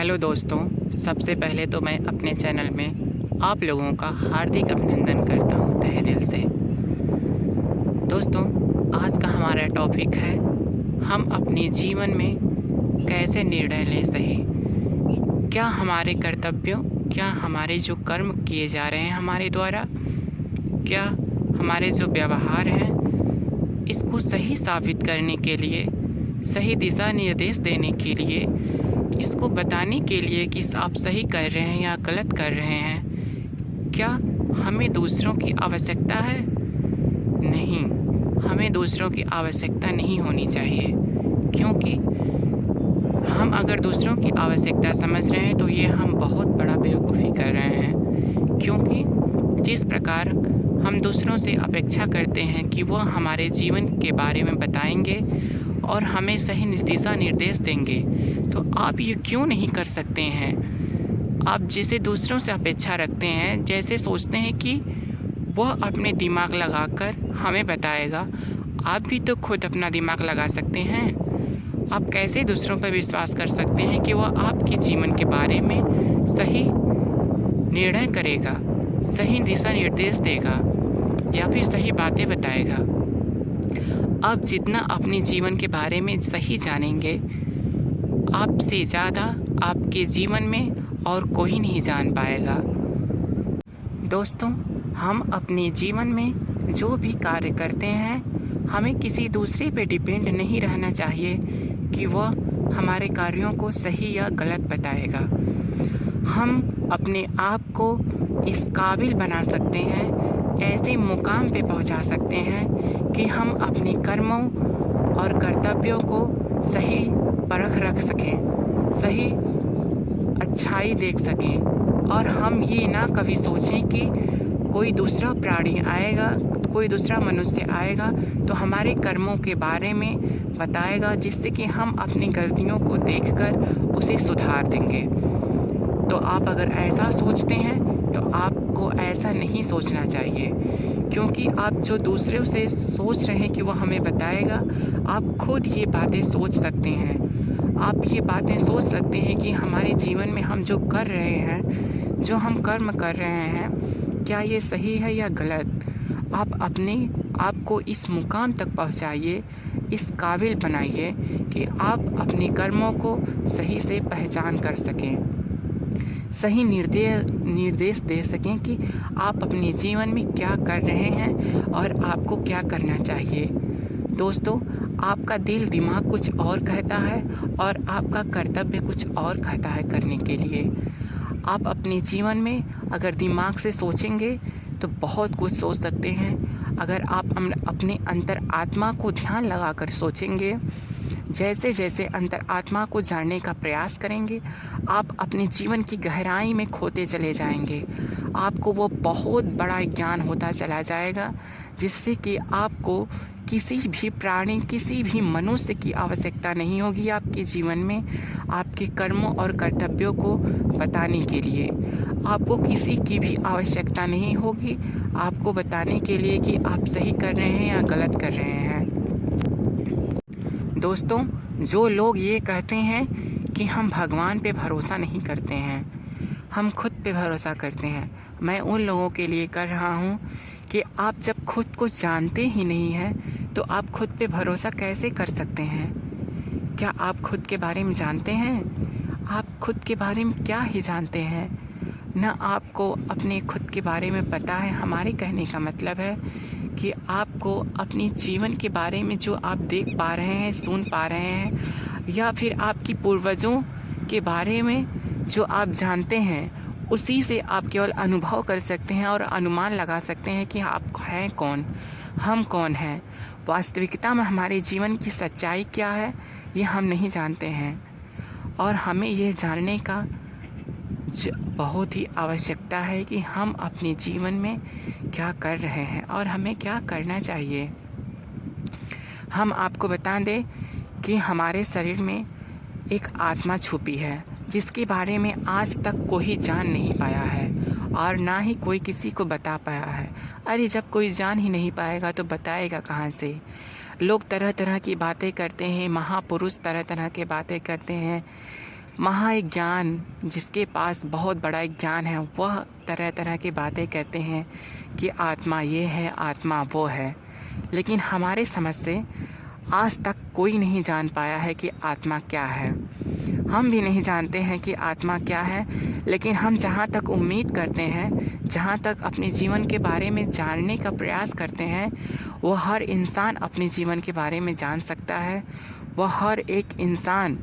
Hello दोस्तों, सबसे पहले तो मैं अपने चैनल में आप लोगों का हार्दिक अभिनंदन करता हूं तहे दिल से। दोस्तों, आज का हमारा टॉपिक है हम अपने जीवन में कैसे निर्णय लें सही। क्या हमारे कर्तव्यों, क्या हमारे जो कर्म किए जा रहे हैं हमारे द्वारा, क्या हमारे जो व्यवहार हैं, इसको सही साबित करने के लिए, सही दिशा निर्देश देने के लिए, इसको बताने के लिए कि आप सही कर रहे हैं या गलत कर रहे हैं, क्या हमें दूसरों की आवश्यकता है? नहीं, हमें दूसरों की आवश्यकता नहीं होनी चाहिए, क्योंकि हम अगर दूसरों की आवश्यकता समझ रहे हैं तो ये हम बहुत बड़ा बेवकूफ़ी कर रहे हैं। क्योंकि जिस प्रकार हम दूसरों से अपेक्षा करते हैं कि वह हमारे जीवन के बारे में बताएंगे और हमें सही दिशा निर्देश देंगे, तो आप ये क्यों नहीं कर सकते हैं? आप जिसे दूसरों से अपेक्षा रखते हैं, जैसे सोचते हैं कि वह अपने दिमाग लगाकर हमें बताएगा, आप भी तो खुद अपना दिमाग लगा सकते हैं। आप कैसे दूसरों पर विश्वास कर सकते हैं कि वह आपके जीवन के बारे में सही निर्णय करेगा, सही दिशा निर्देश देगा या फिर सही बातें बताएगा? आप जितना अपने जीवन के बारे में सही जानेंगे, आपसे ज़्यादा आपके जीवन में और कोई नहीं जान पाएगा। दोस्तों, हम अपने जीवन में जो भी कार्य करते हैं, हमें किसी दूसरे पे डिपेंड नहीं रहना चाहिए कि वह हमारे कार्यों को सही या गलत बताएगा। हम अपने आप को इस काबिल बना सकते हैं, ऐसे मुकाम पे पहुंचा सकते हैं कि हम अपने कर्मों और कर्तव्यों को सही परख रख सकें, सही अच्छाई देख सकें, और हम ये ना कभी सोचें कि कोई दूसरा प्राणी आएगा, कोई दूसरा मनुष्य आएगा तो हमारे कर्मों के बारे में बताएगा, जिससे कि हम अपनी गलतियों को देखकर उसे सुधार देंगे। तो आप अगर ऐसा सोचते हैं तो आपको ऐसा नहीं सोचना चाहिए, क्योंकि आप जो दूसरों से सोच रहे हैं कि वो हमें बताएगा, आप खुद ये बातें सोच सकते हैं। आप ये बातें सोच सकते हैं कि हमारे जीवन में हम जो कर रहे हैं, जो हम कर्म कर रहे हैं, क्या ये सही है या गलत। आप अपने आप को इस मुकाम तक पहुंचाइए, इस काबिल बनाइए कि आप अपने कर्मों को सही से पहचान कर सकें, सही निर्देश दे सकें कि आप अपने जीवन में क्या कर रहे हैं और आपको क्या करना चाहिए। दोस्तों, आपका दिल दिमाग कुछ और कहता है और आपका कर्तव्य कुछ और कहता है करने के लिए। आप अपने जीवन में अगर दिमाग से सोचेंगे तो बहुत कुछ सोच सकते हैं। अगर आप अपने अंतर आत्मा को ध्यान लगाकर सोचेंगे, जैसे जैसे अंतर आत्मा को जानने का प्रयास करेंगे, आप अपने जीवन की गहराई में खोते चले जाएंगे। आपको वो बहुत बड़ा ज्ञान होता चला जाएगा, जिससे कि आपको किसी भी प्राणी, किसी भी मनुष्य की आवश्यकता नहीं होगी आपके जीवन में आपके कर्मों और कर्तव्यों को बताने के लिए। आपको किसी की भी आवश्यकता नहीं होगी आपको बताने के लिए कि आप सही कर रहे हैं या गलत कर रहे हैं। दोस्तों, जो लोग ये कहते हैं कि हम भगवान पे भरोसा नहीं करते हैं, हम खुद पे भरोसा करते हैं, मैं उन लोगों के लिए कर रहा हूँ कि आप जब खुद को जानते ही नहीं हैं तो आप खुद पे भरोसा कैसे कर सकते हैं? क्या आप खुद के बारे में जानते हैं? आप खुद के बारे में क्या ही जानते हैं? न आपको अपने खुद के बारे में पता है। हमारे कहने का मतलब है कि आपको अपने जीवन के बारे में जो आप देख पा रहे हैं, सुन पा रहे हैं, या फिर आपकी पूर्वजों के बारे में जो आप जानते हैं, उसी से आप केवल अनुभव कर सकते हैं और अनुमान लगा सकते हैं कि आप हैं कौन, हम कौन हैं। वास्तविकता में हमारे जीवन की सच्चाई क्या है, ये हम नहीं जानते हैं, और हमें ये जानने का बहुत ही आवश्यकता है कि हम अपने जीवन में क्या कर रहे हैं और हमें क्या करना चाहिए। हम आपको बता दें कि हमारे शरीर में एक आत्मा छुपी है, जिसके बारे में आज तक कोई जान नहीं पाया है और ना ही कोई किसी को बता पाया है। अरे, जब कोई जान ही नहीं पाएगा तो बताएगा कहाँ से? लोग तरह तरह की बातें करते हैं, महापुरुष तरह तरह की बातें करते हैं, महाज्ञान जिसके पास बहुत बड़ा एक ज्ञान है, वह तरह तरह की बातें कहते हैं कि आत्मा ये है, आत्मा वो है। लेकिन हमारे समझ से आज तक कोई नहीं जान पाया है कि आत्मा क्या है। हम भी नहीं जानते हैं कि आत्मा क्या है, लेकिन हम जहाँ तक उम्मीद करते हैं, जहाँ तक अपने जीवन के बारे में जानने का प्रयास करते हैं, वह हर इंसान अपने जीवन के बारे में जान सकता है। वह हर एक इंसान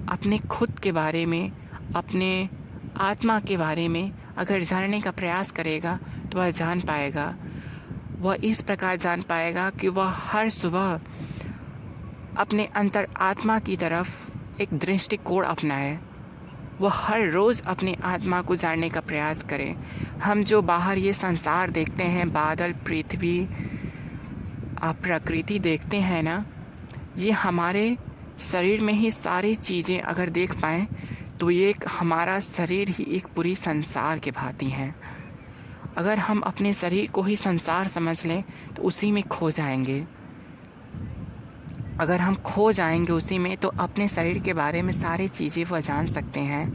अपने खुद के बारे में, अपने आत्मा के बारे में अगर जानने का प्रयास करेगा तो वह जान पाएगा। वह इस प्रकार जान पाएगा कि वह हर सुबह अपने अंतर आत्मा की तरफ एक दृष्टिकोण अपनाए। वह हर रोज़ अपनी आत्मा को जानने का प्रयास करे। हम जो बाहर ये संसार देखते हैं, बादल, पृथ्वी, प्रकृति देखते हैं ना, ये हमारे शरीर में ही सारी चीज़ें अगर देख पाएँ तो ये एक हमारा शरीर ही एक पूरी संसार के भांति है। अगर हम अपने शरीर को ही संसार समझ लें तो उसी में खो जाएंगे। अगर हम खो जाएंगे उसी में तो अपने शरीर के बारे में सारी चीज़ें वह जान सकते हैं।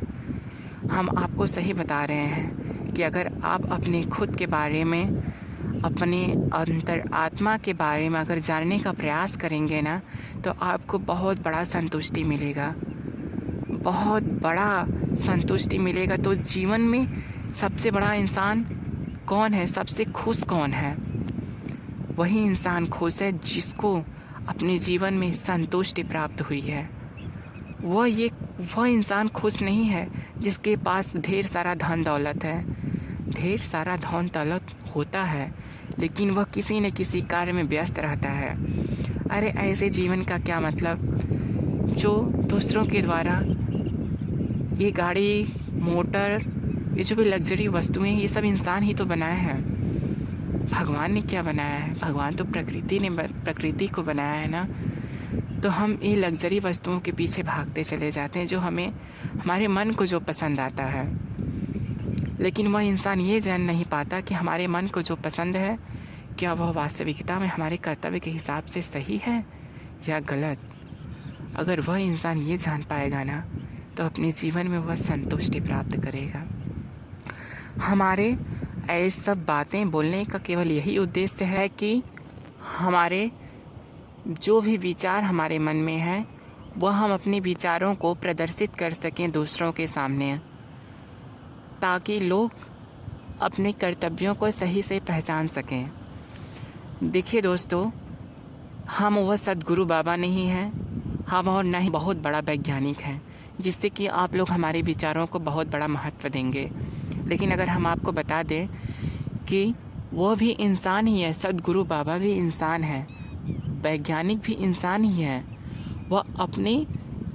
हम आपको सही बता रहे हैं कि अगर आप अपने खुद के बारे में, अपने अंतर आत्मा के बारे में अगर जानने का प्रयास करेंगे ना, तो आपको बहुत बड़ा संतुष्टि मिलेगा, बहुत बड़ा संतुष्टि मिलेगा। तो जीवन में सबसे बड़ा इंसान कौन है, सबसे खुश कौन है? वही इंसान खुश है जिसको अपने जीवन में संतुष्टि प्राप्त हुई है। वह इंसान खुश नहीं है जिसके पास ढेर सारा धन दौलत है। ढेर सारा धन दौलत होता है लेकिन वह किसी न किसी कार्य में व्यस्त रहता है। अरे ऐसे जीवन का क्या मतलब जो दूसरों के द्वारा ये गाड़ी, मोटर, ये जो भी लग्जरी वस्तुएं, ये सब इंसान ही तो बनाए हैं। भगवान ने क्या बनाया है? भगवान तो प्रकृति को बनाया है ना। तो हम ये लग्जरी वस्तुओं के पीछे भागते चले जाते हैं जो हमें, हमारे मन को जो पसंद आता है। लेकिन वह इंसान ये जान नहीं पाता कि हमारे मन को जो पसंद है, क्या वह वास्तविकता में हमारे कर्तव्य के हिसाब से सही है या गलत। अगर वह इंसान ये जान पाएगा ना, तो अपने जीवन में वह संतुष्टि प्राप्त करेगा। हमारे ऐसी सब बातें बोलने का केवल यही उद्देश्य है कि हमारे जो भी विचार हमारे मन में है, वह हम अपने विचारों को प्रदर्शित कर सकें दूसरों के सामने, ताकि लोग अपने कर्तव्यों को सही से पहचान सकें। देखिए दोस्तों, हम वह सद्गुरु बाबा नहीं हैं, हम और न ही बहुत बड़ा वैज्ञानिक हैं जिससे कि आप लोग हमारे विचारों को बहुत बड़ा महत्व देंगे। लेकिन अगर हम आपको बता दें कि वह भी इंसान ही है, सद्गुरु बाबा भी इंसान है, वैज्ञानिक भी इंसान ही है, वह अपने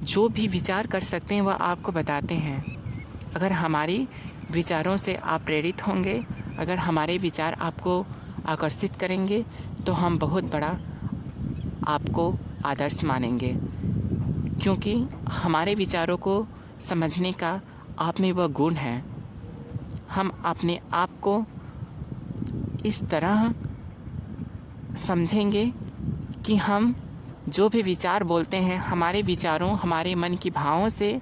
जो भी विचार कर सकते हैं वह आपको बताते हैं। अगर हमारी विचारों से आप प्रेरित होंगे, अगर हमारे विचार आपको आकर्षित करेंगे, तो हम बहुत बड़ा आपको आदर्श मानेंगे, क्योंकि हमारे विचारों को समझने का आप में वह गुण है। हम अपने आप को इस तरह समझेंगे कि हम जो भी विचार बोलते हैं, हमारे विचारों, हमारे मन की भावों से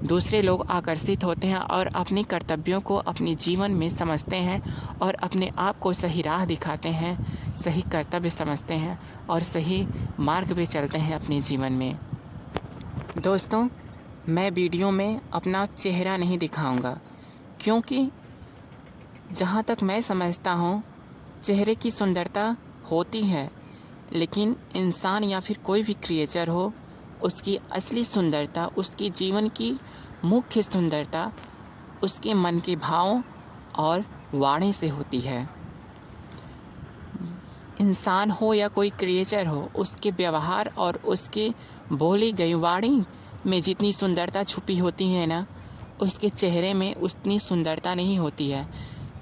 दूसरे लोग आकर्षित होते हैं और अपने कर्तव्यों को अपने जीवन में समझते हैं और अपने आप को सही राह दिखाते हैं, सही कर्तव्य समझते हैं और सही मार्ग पे चलते हैं अपने जीवन में। दोस्तों, मैं वीडियो में अपना चेहरा नहीं दिखाऊंगा, क्योंकि जहाँ तक मैं समझता हूँ चेहरे की सुंदरता होती है, लेकिन इंसान या फिर कोई भी क्रिएचर हो, उसकी असली सुंदरता, उसकी जीवन की मुख्य सुंदरता उसके मन के भावों और वाणी से होती है। इंसान हो या कोई क्रिएचर हो, उसके व्यवहार और उसके बोली गई वाणी में जितनी सुंदरता छुपी होती है ना, उसके चेहरे में उतनी सुंदरता नहीं होती है।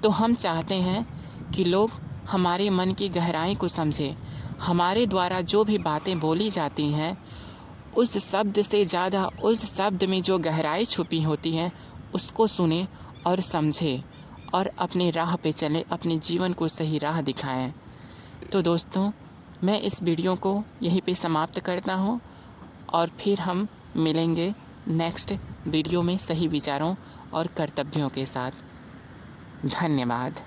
तो हम चाहते हैं कि लोग हमारे मन की गहराई को समझें। हमारे द्वारा जो भी बातें बोली जाती हैं, उस शब्द से ज़्यादा उस शब्द में जो गहराई छुपी होती है उसको सुने और समझे और अपने राह पे चले, अपने जीवन को सही राह दिखाएं। तो दोस्तों, मैं इस वीडियो को यहीं पे समाप्त करता हूँ और फिर हम मिलेंगे नेक्स्ट वीडियो में सही विचारों और कर्तव्यों के साथ। धन्यवाद।